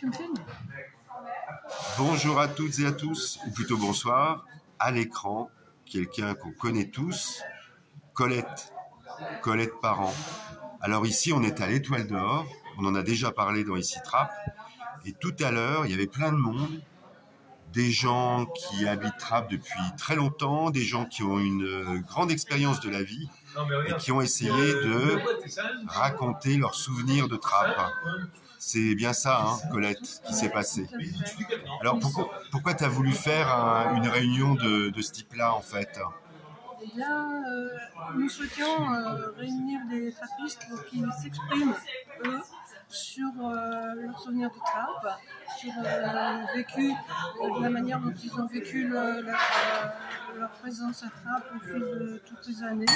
Tu me filmes? Bonjour à toutes et à tous, ou plutôt bonsoir. À l'écran, quelqu'un qu'on connaît tous, Colette Parent. Alors ici, on est à l'Étoile d'Or, on en a déjà parlé dans Ici Trappes, et tout à l'heure, il y avait plein de monde, des gens qui habitent Trappes depuis très longtemps, des gens qui ont une grande expérience de la vie, et qui ont essayé de raconter leurs souvenirs de Trappes. C'est bien ça, hein, Colette, qui s'est passé. Alors pourquoi tu as voulu faire une réunion de ce type-là, en fait? Eh bien, nous souhaitions réunir des trappistes pour qu'ils s'expriment, eux, sur leurs souvenirs de Trappes, sur la manière dont ils ont vécu leur présence à Trappes au fil de toutes ces années.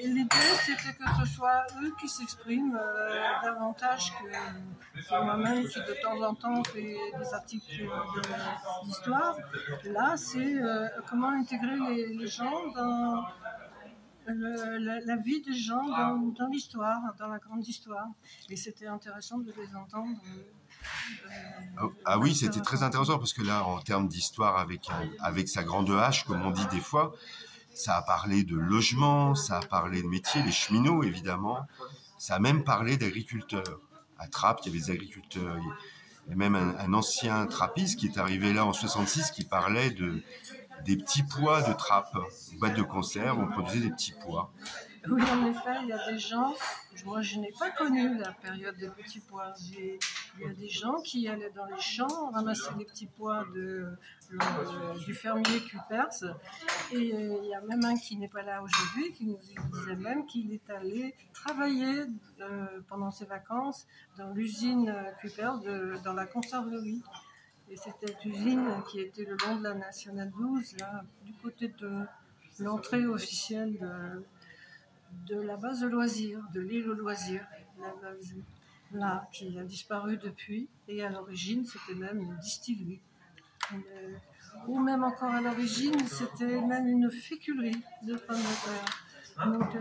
Et l'idée, c'était que ce soit eux qui s'expriment davantage que moi-même qui de temps en temps fait des articles d'histoire. Là, c'est comment intégrer les gens dans la vie des gens dans l'histoire, dans la grande histoire. Et c'était intéressant de les entendre. Ah oui, c'était très intéressant parce que là, en termes d'histoire avec sa grande hache, comme on dit des fois, ça a parlé de logement, ça a parlé de métier, les cheminots évidemment, ça a même parlé d'agriculteurs. À Trappes, il y avait des agriculteurs, il y a même un ancien trappiste qui est arrivé là en 66 qui parlait des petits pois de Trappes, une boîte de conserve, on produisait des petits pois. Oui, en effet, il y a des gens, moi je n'ai pas connu la période des petits pois. Il y a des gens qui allaient dans les champs ramasser les petits pois du fermier Cupers. Et il y a même un qui n'est pas là aujourd'hui, qui nous disait même qu'il est allé travailler pendant ses vacances dans l'usine Cupers dans la conserverie. Et c'était une usine qui était le long de la Nationale 12, là, du côté de l'entrée officielle de la base de loisirs, de l'île aux loisirs, la base là, qui a disparu depuis. Et à l'origine, c'était même une distillerie. Ou même encore à l'origine, c'était même une féculerie de pommes de terre. Donc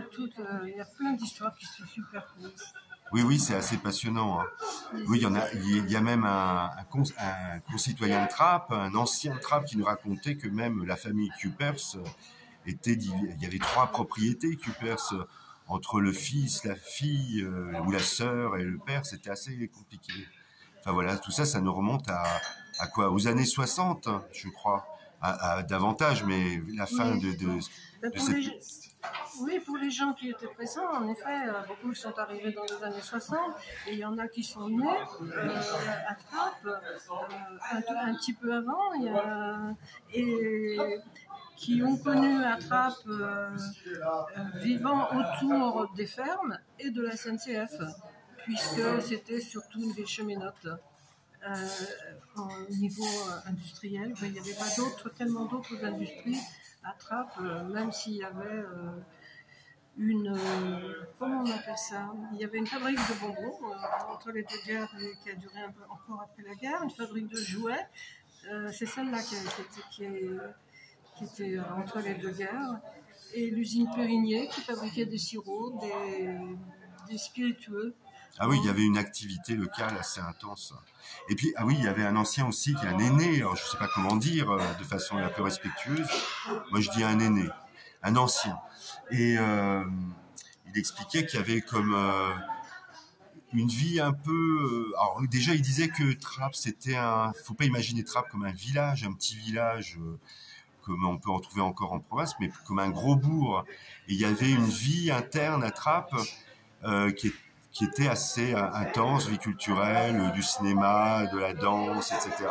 il y a plein d'histoires qui se superposent. Oui, c'est assez passionnant. Hein. Oui, il y a même un concitoyen de Trappes, un ancien de Trappes qui nous racontait que même la famille Cupers il y avait 3 propriétés Cupers entre le fils, la fille ou la sœur et le père, c'était assez compliqué. Enfin voilà, tout ça, ça nous remonte à quoi? Aux années 60, je crois. À davantage, mais la fin de cette... Oui, pour les gens qui étaient présents, en effet, beaucoup sont arrivés dans les années 60, et il y en a qui sont nés à Trappes un petit peu avant, et qui ont connu à Trappes vivant autour des fermes et de la SNCF, puisque c'était surtout des cheminotes. Au niveau industriel, il n'y avait pas tellement d'autres industries à Trappes, même s'il y avait comment on appelle ça? Il y avait une fabrique de bonbons entre les deux guerres qui a duré un peu encore après la guerre, une fabrique de jouets. C'est celle-là qui était entre les deux guerres. Et l'usine Périgné qui fabriquait des sirops, des spiritueux. Ah oui, il y avait une activité locale assez intense. Et puis, ah oui, il y avait un ancien aussi, qui est un aîné, alors je ne sais pas comment dire, de façon la plus respectueuse. Moi, je dis un aîné, un ancien. Et il expliquait qu'il y avait comme une vie un peu... alors déjà, il disait que Trappes, faut pas imaginer Trappes comme un village, un petit village... comme on peut en trouver encore en province, mais comme un gros bourg. Et il y avait une vie interne à Trappes qui était assez intense, vie culturelle, du cinéma, de la danse, etc.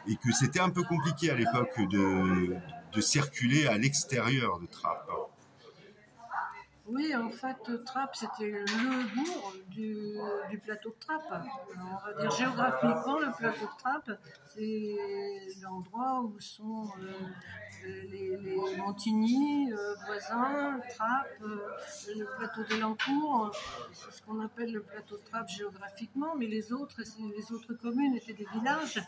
Et que c'était un peu compliqué à l'époque de circuler à l'extérieur de Trappes. Oui, en fait, Trappes, c'était le bourg du plateau de Trappes. On va dire géographiquement, le plateau de Trappes, c'est l'endroit où sont les Montigny, voisins, Trappes, le plateau d'Elancourt. C'est ce qu'on appelle le plateau de Trappes géographiquement, mais les autres communes étaient des villages.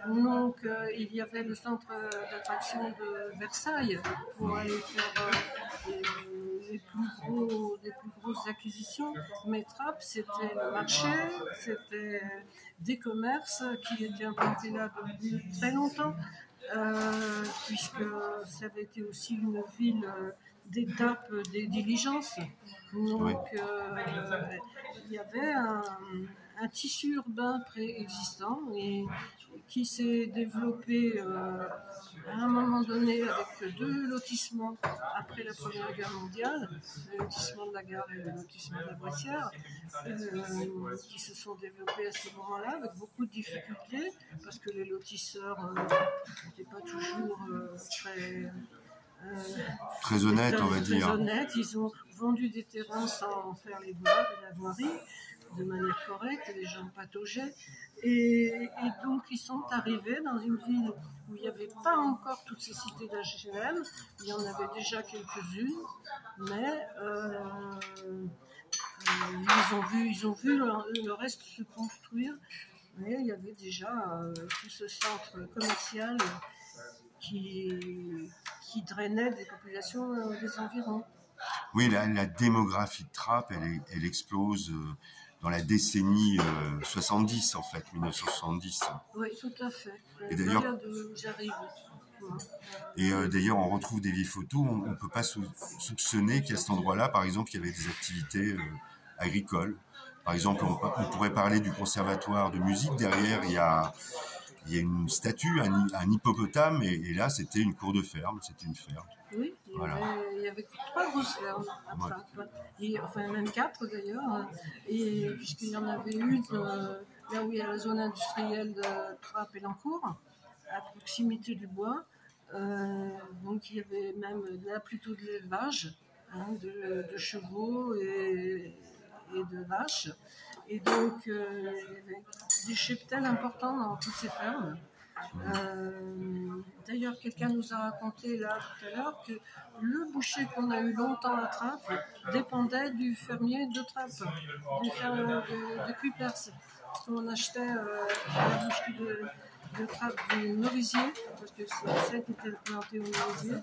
Donc, il y avait le centre d'attraction de Versailles pour aller faire les plus grosses acquisitions. Mais Trappes, c'était le marché, c'était des commerces qui étaient implantés là depuis très longtemps, puisque ça avait été aussi une ville d'étape des diligences. Donc, il y avait un tissu urbain préexistant et qui s'est développé à un moment donné avec deux lotissements après la Première Guerre mondiale, le lotissement de la gare et le lotissement de la Boissière, qui se sont développés à ce moment-là avec beaucoup de difficultés parce que les lotisseurs n'étaient pas toujours très honnête, on va dire. Très honnête. Ils ont vendu des terrains sans faire la voirie de manière correcte, les gens pataugeaient. Et donc ils sont arrivés dans une ville où il n'y avait pas encore toutes ces cités d'HLM, il y en avait déjà quelques-unes, mais ils ont vu le reste se construire, mais il y avait déjà tout ce centre commercial qui drainait des populations des environs. Oui, la démographie de Trappes, elle explose dans la décennie 70, en fait, 1970. Oui, tout à fait. Et d'ailleurs, j'arrive. Et d'ailleurs, on retrouve des vieilles photos. On ne peut pas soupçonner qu'à cet endroit-là, par exemple, il y avait des activités agricoles. Par exemple, on pourrait parler du conservatoire de musique. Derrière, il y a une statue, un hippopotame, et là, c'était une cour de ferme, c'était une ferme. Oui, il y avait 3 grosses fermes à Trappes, enfin même 4 d'ailleurs, et puisqu'il y en avait une là où il y a la zone industrielle de Trappes et l'Encourt, à proximité du bois, donc il y avait même là plutôt de l'élevage, de chevaux et de vaches, et donc il y avait des cheptels importants dans toutes ces fermes. D'ailleurs, quelqu'un nous a raconté là tout à l'heure que le boucher qu'on a eu longtemps à Trappes dépendait du fermier de Trappes, du fermier de Cuypers. On achetait la boucherie de Trappes du Merisier, parce que c'est celle qui était plantée au Merisier.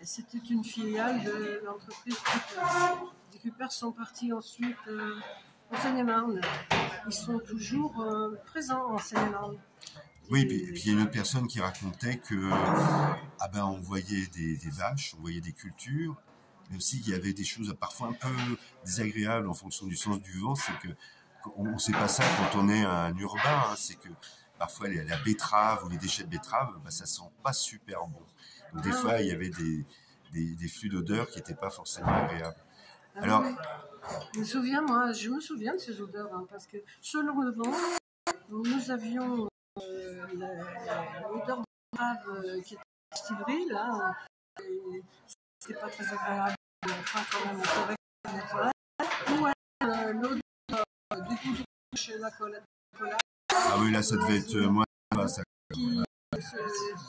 C'était une filiale de l'entreprise Cuypers. Les Cuypers sont partis ensuite en Seine-et-Marne. Ils sont toujours présents en Seine-et-Marne. Oui, et puis il y a une autre personne qui racontait que on voyait des vaches, on voyait des cultures, mais aussi il y avait des choses parfois un peu désagréables en fonction du sens du vent. C'est que on ne sait pas ça quand on est un urbain, c'est que parfois la betterave ou les déchets de betterave, ça sent pas super bon. Donc des fois il y avait des flux d'odeurs qui n'étaient pas forcément agréables. Alors, je me souviens de ces odeurs, parce que selon le vent, nous avions l'odeur de betterave qui était distillerie, là, c'était pas très agréable, enfin quand même, ou l'odeur du goût chez la Colette. Ah oui, là ça devait être moi. Ça...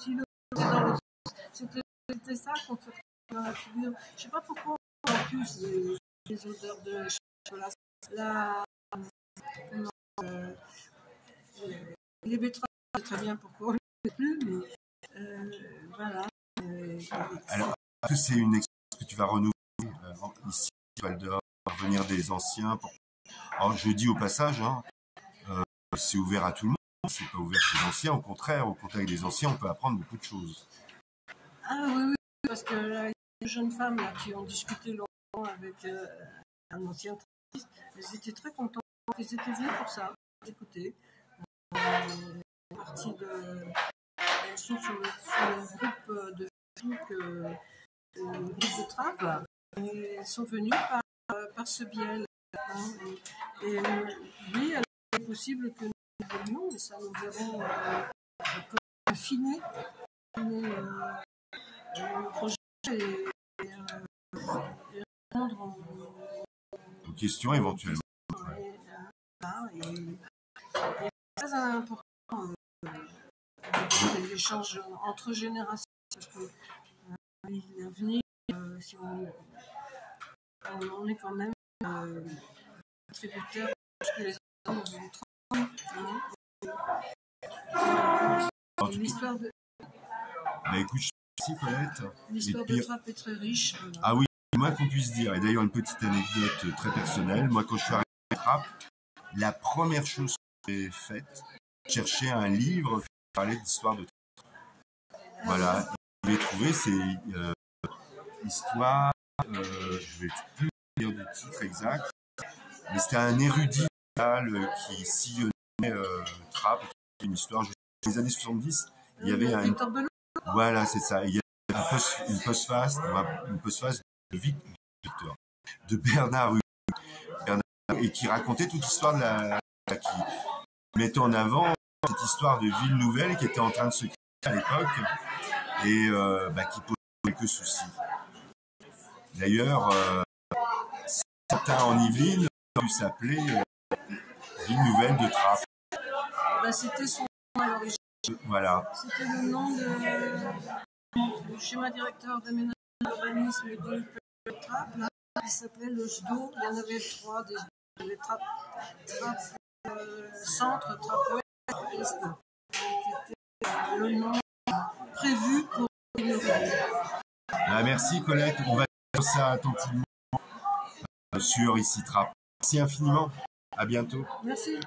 Si le dans le c'était ça qu'on fait dans la figure. Je sais pas pourquoi en plus les odeurs de chocolat. Les betteraves, c'est très bien pourquoi on ne le fait plus, mais voilà. Alors, est-ce que c'est une expérience que tu vas renouveler ici, à Val d'Or, venir des anciens Alors, je dis au passage, c'est ouvert à tout le monde, c'est pas ouvert aux anciens, au contraire, au contact des anciens, on peut apprendre beaucoup de choses. Ah oui, parce que il y a des jeunes femmes là, qui ont discuté longtemps avec un ancien trappiste, elles étaient très contentes, elles étaient venues pour ça, écouter. Elles sont sur le groupe de Facebook, le groupe de Trappes, et elles sont venues par ce biais. Et oui, alors, c'est possible que nous venions, mais ça nous verrons affiner le projet et répondre aux questions éventuellement. Et très important les échanges entre générations, parce que l'avenir, si on est quand même tributaire que les hommes ont l'histoire de... Écoute, Merci Colette. L'histoire de Trappes est très riche. Voilà. Ah oui, moins qu'on puisse dire. Et d'ailleurs, une petite anecdote très personnelle. Moi, quand je suis arrivé à Trappes, la première chose que j'ai faite, chercher un livre qui parlait d'histoire de Trappes. Voilà. Je l'ai trouvé, c'est histoire, je vais plus dire du titre exact, mais c'était un érudit qui sillonnait Trappes, une histoire jusqu'aux les années 70. Il y avait un... Victor Belot. Voilà, c'est ça. Il y avait une postface de Victor, de Bernard Hugues, et qui racontait toute l'histoire qui mettait en avant cette histoire de ville nouvelle qui était en train de se créer à l'époque et qui posait quelques soucis. D'ailleurs, certains en Yvelines ont pu s'appeler Ville Nouvelle de Trappes. C'était son nom à l'origine. Voilà. C'était le nom du schéma directeur d'aménagement et d'urbanisme de Trappes. Là, il s'appelait le SDO. Il y en avait 3, des Trappes centre, Trappes ouest, est. C'était le nom prévu pour Ville Nouvelle. Merci Colette. On va faire ça attentivement sur ici Trappes. Merci infiniment. À bientôt. Merci.